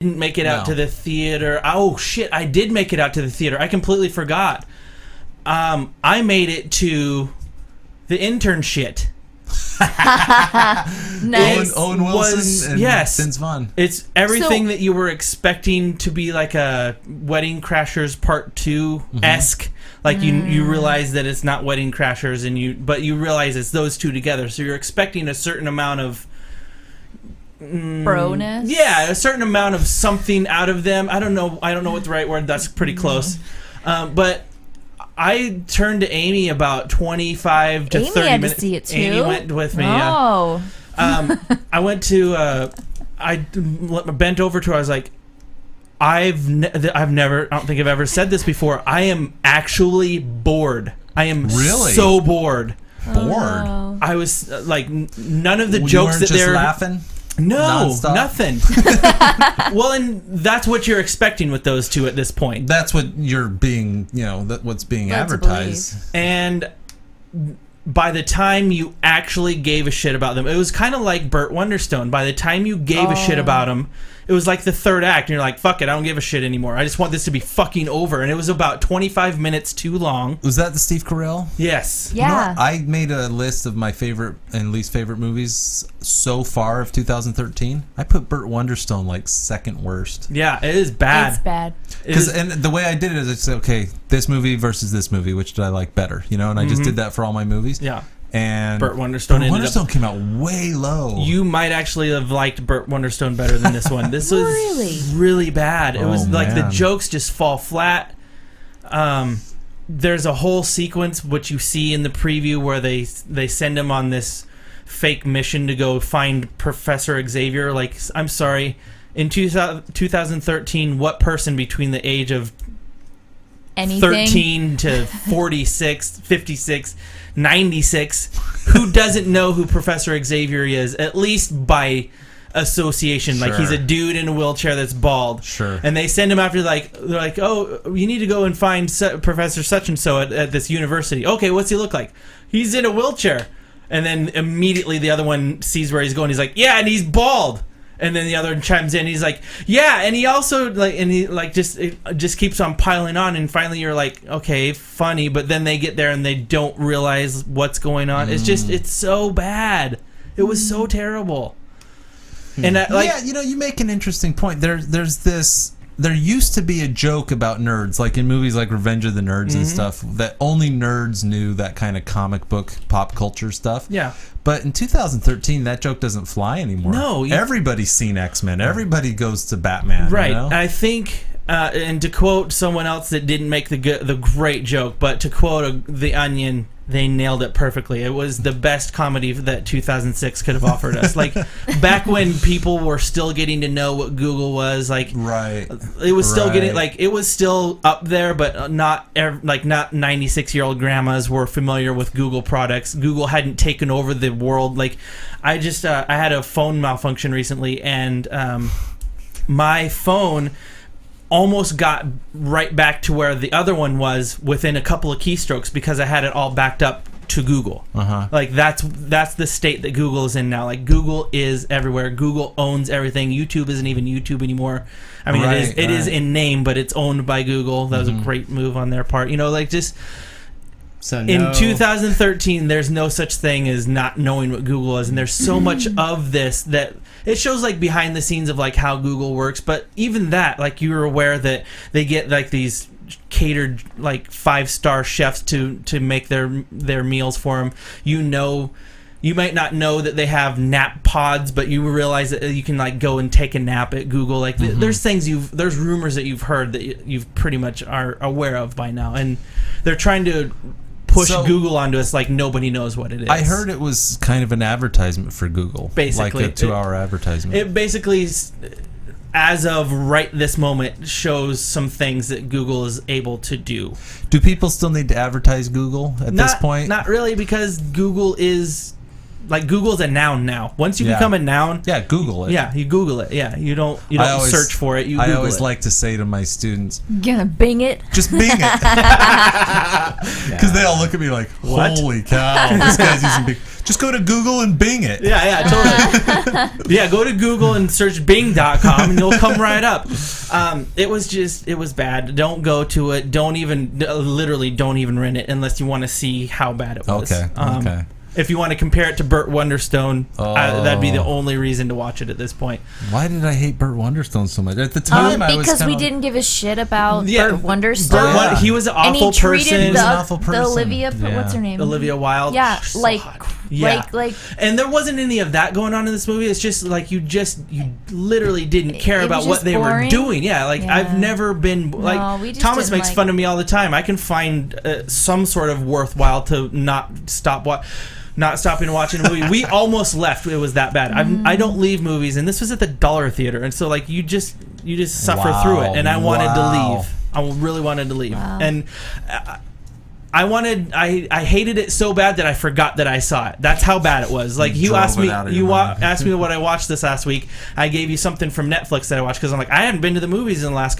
didn't make it out to the theater. Oh shit, I did make it out to the theater. I completely forgot. I made it to the Internship. Nice. Owen Wilson and yes. Vince Vaughn. It's everything that you were expecting to be like a Wedding Crashers Part 2-esque. Like you realize that it's not Wedding Crashers, but you realize it's those two together. So you're expecting a certain amount of broness. Yeah, a certain amount of something out of them. I don't know what the right word. That's pretty close. But I turned to Amy about 25 to 30 minutes. Amy had to see it too. Amy went with me. Oh. Yeah. I went to. I bent over to her. I was like, I've never. I don't think I've ever said this before. I am actually bored. I am really so bored. Bored. Oh. I was like, none of the you jokes that they're laughing. No, non-stop? Nothing. Well, and that's what you're expecting with those two at this point. That's what you're being, what's being advertised. And by the time you actually gave a shit about them, it was kind of like Burt Wonderstone. By the time you gave a shit about him, it was like the third act, and you're like, fuck it, I don't give a shit anymore. I just want this to be fucking over. And it was about 25 minutes too long. Was that the Steve Carell? Yes. Yeah. I made a list of my favorite and least favorite movies so far of 2013. I put Burt Wonderstone like second worst. Yeah, it is bad. It's bad. And the way I did it is I said, okay, this movie versus this movie, which did I like better? And I just did that for all my movies. Yeah. And Burt Wonderstone came out way low. You might actually have liked Burt Wonderstone better than this one. This was really bad. It was like the jokes just fall flat. There's a whole sequence which you see in the preview where they send him on this fake mission to go find Professor Xavier. Like, I'm sorry, in 2013, what person between the age of anything 13 to 46, 56, 96, who doesn't know who Professor Xavier is, at least by association? Sure. Like, he's a dude in a wheelchair that's bald. Sure. And they send him after, they're like, oh, you need to go and find Professor such and so at this university. Okay, what's he look like? He's in a wheelchair. And then immediately the other one sees where he's going. He's like, yeah, and he's bald. And then the other one chimes in. He's like, yeah, and he also just keeps on piling on. And finally, you're like, okay, funny. But then they get there and they don't realize what's going on. It's so bad. It was so terrible. And you make an interesting point. There's this. There used to be a joke about nerds, like in movies like Revenge of the Nerds and stuff, that only nerds knew that kind of comic book pop culture stuff. Yeah. But in 2013, that joke doesn't fly anymore. No. Everybody's seen X-Men. Everybody goes to Batman. Right. You know? I think, and to quote someone else that didn't make the great joke, but to quote The Onion, they nailed it perfectly. It was the best comedy that 2006 could have offered us. Like, back when people were still getting to know what Google was, like, right, it was still getting, like, it was still up there, but not 96-year-old grandmas were familiar with Google products. Google hadn't taken over the world. Like, I had a phone malfunction recently, and my phone almost got right back to where the other one was within a couple of keystrokes because I had it all backed up to Google. Like, that's the state that Google is in now. Like, Google is everywhere. Google owns everything. YouTube isn't even YouTube anymore. I mean, it is in name, but it's owned by Google. That was a great move on their part. In 2013, there's no such thing as not knowing what Google is, and there's so much of this that it shows, like, behind the scenes of, like, how Google works. But even that, like, you were aware that they get, like, these catered, like, 5-star chefs to make their meals for them. You might not know that they have nap pods, but you realize that you can, like, go and take a nap at Google. Like, there's there's rumors that you've heard that you've pretty much are aware of by now, and they're trying to push Google onto us like nobody knows what it is. I heard it was kind of an advertisement for Google. Basically. Like a 2-hour advertisement. It basically, as of right this moment, shows some things that Google is able to do. Do people still need to advertise Google at this point? Not really, because Google is... Like, Google's a noun now. Once you become a noun... Yeah, Google it. Yeah, you Google it. Yeah, you don't search for it, you Google it. I always like to say to my students... Gonna Bing it? Just Bing it. Because they all look at me like, holy cow, this guy's using Bing. Just go to Google and Bing it. Yeah, totally. Yeah, go to Google and search Bing.com and you'll come right up. It was bad. Don't go to it. Don't even rent it unless you want to see how bad it was. Okay. If you want to compare it to Burt Wonderstone, that'd be the only reason to watch it at this point. Why did I hate Burt Wonderstone so much? At the time, I was because we kinda didn't give a shit about Burt Wonderstone. He was an and awful he treated person. the Olivia, what's her name? Olivia Wilde. Yeah, So like, hot. Yeah. like, and there wasn't any of that going on in this movie. It's just like you literally didn't care It about was what just they were boring. doing. Yeah, like Yeah. I've never been like we just Thomas didn't makes like fun of me all the time. I can find some sort of worthwhile to not stopping watching a movie. We almost left. It was that bad. I don't leave movies, and this was at the Dollar Theater, and so like you just suffer through it. And I wanted to leave. I really wanted to leave, and I hated it so bad that I forgot that I saw it. That's how bad it was. Like you asked me what I watched this last week. I gave you something from Netflix that I watched because I'm like I hadn't been to the movies in the last